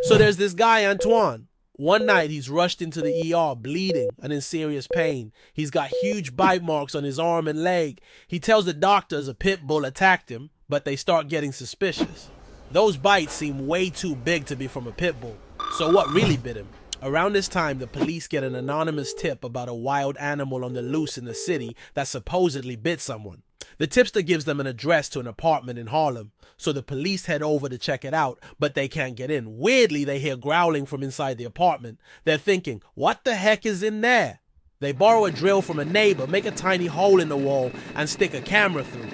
So there's this guy, Antoine. One night, he's rushed into the ER, bleeding and in serious pain. He's got huge bite marks on his arm and leg. He tells the doctors a pit bull attacked him, but they start getting suspicious. Those bites seem way too big to be from a pit bull. So what really bit him? Around this time, the police get an anonymous tip about a wild animal on the loose in the city that supposedly bit someone. The tipster gives them an address to an apartment in Harlem, so the police head over to check it out, but they can't get in. Weirdly, they hear growling from inside the apartment. They're thinking, what the heck is in there? They borrow a drill from a neighbor, make a tiny hole in the wall, and stick a camera through.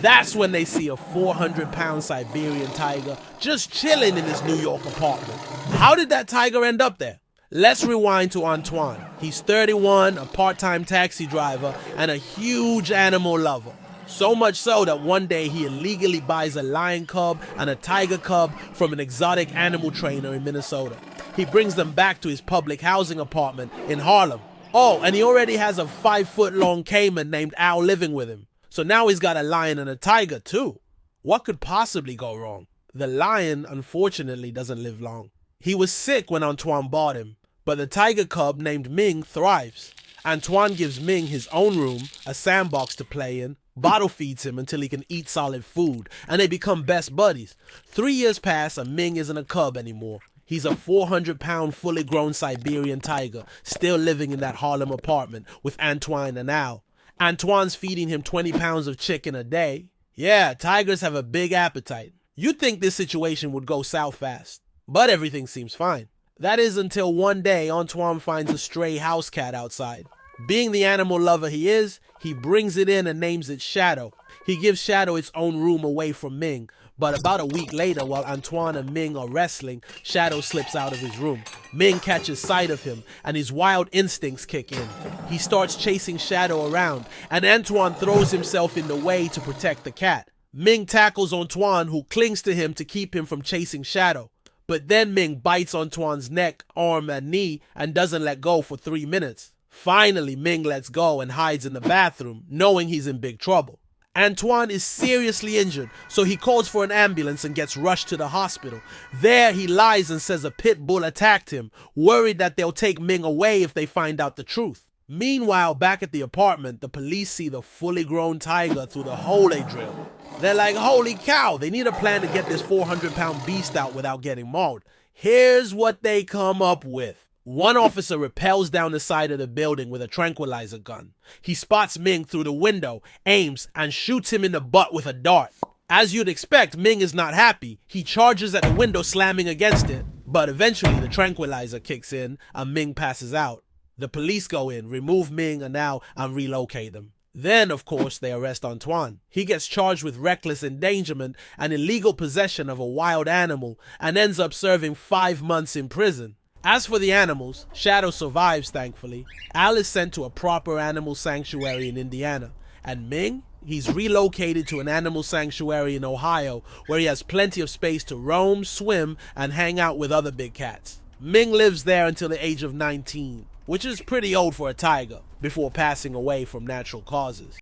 That's when they see a 400-pound Siberian tiger just chilling in his New York apartment. How did that tiger end up there? Let's rewind to Antoine. He's 31, a part-time taxi driver, and a huge animal lover. So much so that one day he illegally buys a lion cub and a tiger cub from an exotic animal trainer in Minnesota. He brings them back to his public housing apartment in Harlem. Oh, and he already has a 5-foot-long caiman named Al living with him. So now he's got a lion and a tiger too. What could possibly go wrong? The lion, unfortunately, doesn't live long. He was sick when Antoine bought him, but the tiger cub named Ming thrives. Antoine gives Ming his own room, a sandbox to play in, bottle feeds him until he can eat solid food, and they become best buddies. 3 years pass and Ming isn't a cub anymore. He's a 400-pound fully grown Siberian tiger, still living in that Harlem apartment with Antoine and Al. Antoine's feeding him 20 pounds of chicken a day. Yeah, tigers have a big appetite. You'd think this situation would go south fast, but everything seems fine. That is until one day Antoine finds a stray house cat outside. Being the animal lover he is, he brings it in and names it Shadow. He gives Shadow its own room away from Ming, but about a week later, while Antoine and Ming are wrestling, Shadow slips out of his room. Ming catches sight of him, and his wild instincts kick in. He starts chasing Shadow around, and Antoine throws himself in the way to protect the cat. Ming tackles Antoine, who clings to him to keep him from chasing Shadow. But then Ming bites Antoine's neck, arm, and knee, and doesn't let go for 3 minutes. Finally, Ming lets go and hides in the bathroom, knowing he's in big trouble. Antoine is seriously injured, so he calls for an ambulance and gets rushed to the hospital. There, he lies and says a pit bull attacked him, worried that they'll take Ming away if they find out the truth. Meanwhile, back at the apartment, the police see the fully grown tiger through the hole they drilled. They're like, holy cow, they need a plan to get this 400-pound beast out without getting mauled. Here's what they come up with. One officer rappels down the side of the building with a tranquilizer gun. He spots Ming through the window, aims, and shoots him in the butt with a dart. As you'd expect, Ming is not happy. He charges at the window, slamming against it. But eventually, the tranquilizer kicks in, and Ming passes out. The police go in, remove Ming and Al, and relocate them. Then, of course, they arrest Antoine. He gets charged with reckless endangerment and illegal possession of a wild animal, and ends up serving 5 months in prison. As for the animals, Shadow survives, thankfully. Al is sent to a proper animal sanctuary in Indiana. And Ming? He's relocated to an animal sanctuary in Ohio, where he has plenty of space to roam, swim, and hang out with other big cats. Ming lives there until the age of 19, which is pretty old for a tiger, before passing away from natural causes.